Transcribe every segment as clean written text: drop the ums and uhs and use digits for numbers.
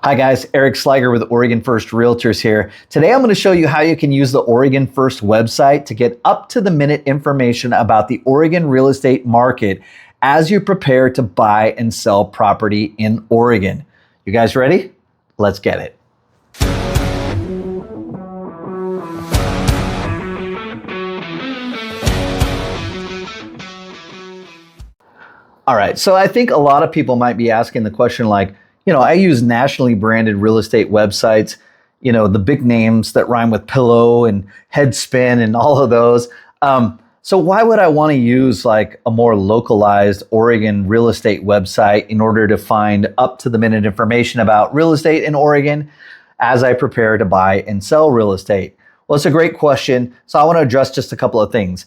Hi guys, Eric Sliger with Oregon First Realtors here. Today I'm going to show you how you can use the Oregon First website to get up-to-the-minute information about the Oregon real estate market as you prepare to buy and sell property in Oregon. You guys ready? Let's get it. All right, so I think a lot of people might be asking the question like, I use nationally branded real estate websites, the big names that rhyme with pillow and Headspin and all of those. So why would I want to use like a more localized Oregon real estate website in order to find up-to-the-minute information about real estate in Oregon as I prepare to buy and sell real estate? Well, it's a great question. So I want to address just a couple of things.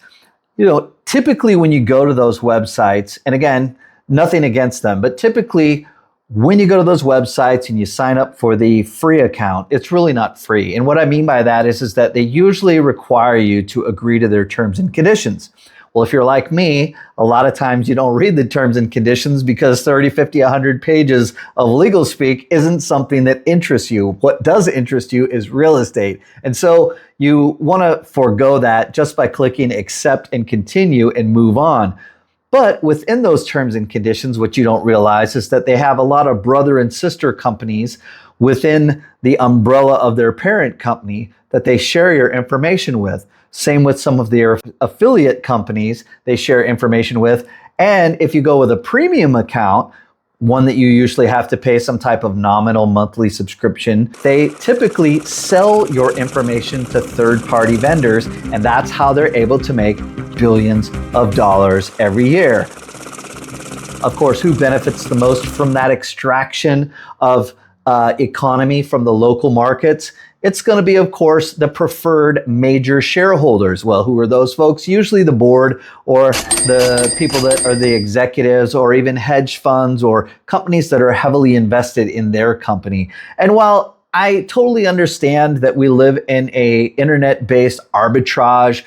Typically when you go to those websites, and again, nothing against them, but typically when you go to those websites and you sign up for the free account, it's really not free. And what I mean by that is that they usually require you to agree to their terms and conditions. Well, if you're like me, a lot of times you don't read the terms and conditions because 30, 50, 100 pages of legal speak isn't something that interests you. What does interest you is real estate. And so you want to forego that just by clicking accept and continue and move on. But within those terms and conditions, what you don't realize is that they have a lot of brother and sister companies within the umbrella of their parent company that they share your information with. Same with some of their affiliate companies they share information with. And if you go with a premium account, one that you usually have to pay some type of nominal monthly subscription, they typically sell your information to third-party vendors, and that's how they're able to make billions of dollars every year. Of course, who benefits the most from that extraction of economy from the local markets? It's going to be, of course, the preferred major shareholders. Well, who are those folks? Usually the board or the people that are the executives or even hedge funds or companies that are heavily invested in their company. And while I totally understand that we live in a internet-based arbitrage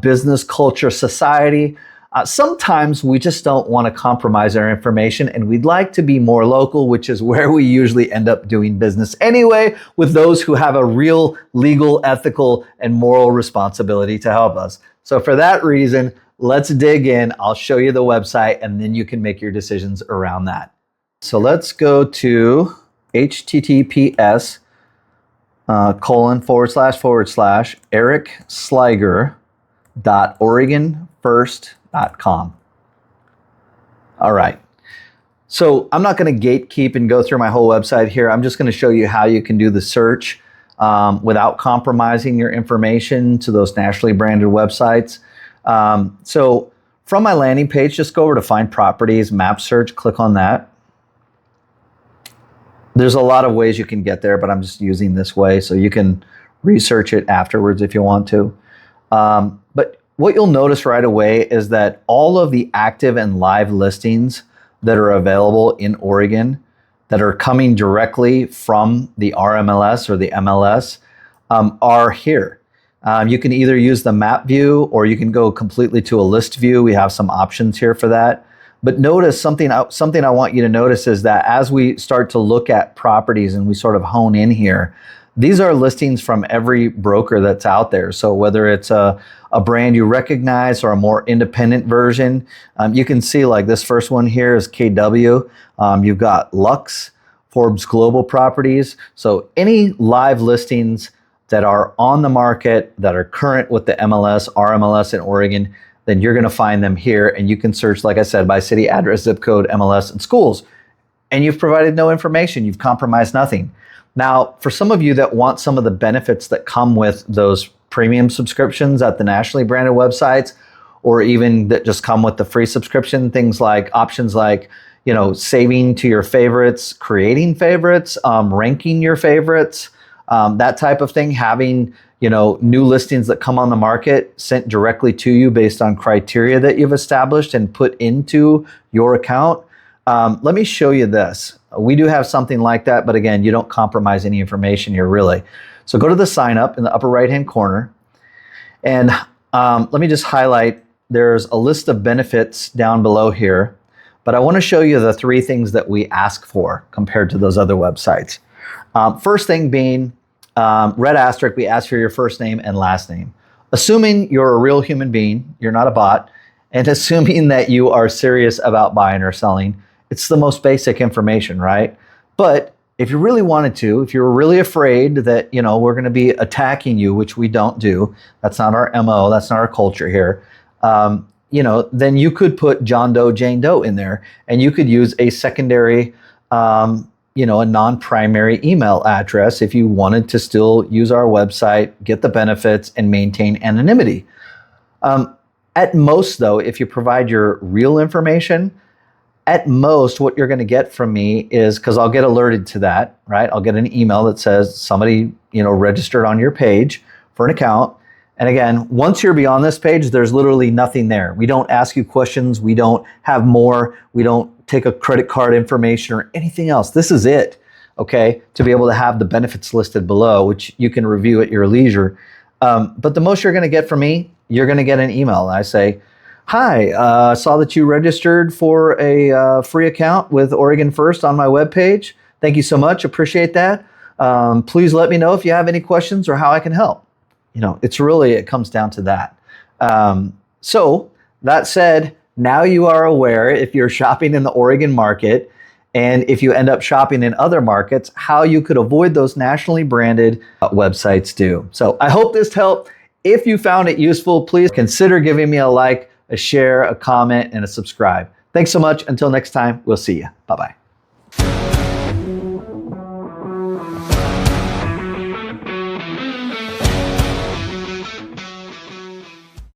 business culture society, sometimes we just don't want to compromise our information and we'd like to be more local, which is where we usually end up doing business anyway with those who have a real legal, ethical, and moral responsibility to help us. So for that reason, let's dig in. I'll show you the website and then you can make your decisions around that. So let's go to https ericsliger.oregonfirst.com. All right. So I'm not going to gatekeep and go through my whole website here. I'm just going to show you how you can do the search without compromising your information to those nationally branded websites. So from my landing page, just go over to Find Properties, Map Search, click on that. There's a lot of ways you can get there, but I'm just using this way so you can research it afterwards if you want to. But what you'll notice right away is that all of the active and live listings that are available in Oregon that are coming directly from the RMLS or the MLS are here. You can either use the map view or you can go completely to a list view. We have some options here for that. But notice something I want you to notice is that as we start to look at properties and we sort of hone in here, these are listings from every broker that's out there. So whether it's a brand you recognize or a more independent version, you can see like this first one here is KW. You've got Lux, Forbes Global Properties. So any live listings that are on the market that are current with the MLS, RMLS in Oregon, then you're going to find them here. And you can search, like I said, by city, address, zip code, MLS, and schools. And you've provided no information. You've compromised nothing. Now, for some of you that want some of the benefits that come with those premium subscriptions at the nationally branded websites, or even that just come with the free subscription, things like options like, saving to your favorites, creating favorites, ranking your favorites, that type of thing, having, new listings that come on the market sent directly to you based on criteria that you've established and put into your account. Let me show you this. We do have something like that, but again, you don't compromise any information here really. So go to the sign up in the upper right-hand corner. And let me just highlight, there's a list of benefits down below here, but I want to show you the three things that we ask for compared to those other websites. First thing being, red asterisk, we ask for your first name and last name. Assuming you're a real human being, you're not a bot, and assuming that you are serious about buying or selling, it's the most basic information, right? But if you really wanted to, if you're really afraid that, we're going to be attacking you, which we don't do, that's not our MO, that's not our culture here, then you could put John Doe, Jane Doe in there, and you could use a secondary, a non-primary email address if you wanted to still use our website, get the benefits, and maintain anonymity. At most, though, if you provide your real information, at most, what you're going to get from me is, because I'll get alerted to that, right? I'll get an email that says somebody, registered on your page for an account. And again, once you're beyond this page, there's literally nothing there. We don't ask you questions. We don't have more. We don't take a credit card information or anything else. This is it, okay? To be able to have the benefits listed below, which you can review at your leisure. But the most you're going to get from me, you're going to get an email. And I say, hi, saw that you registered for a free account with Oregon First on my webpage. Thank you so much. Appreciate that. Please let me know if you have any questions or how I can help. It comes down to that. So that said, now you are aware, if you're shopping in the Oregon market and if you end up shopping in other markets, how you could avoid those nationally branded websites too. So I hope this helped. If you found it useful, please consider giving me a like, a share, a comment, and a subscribe. Thanks so much. Until next time, we'll see you. Bye-bye.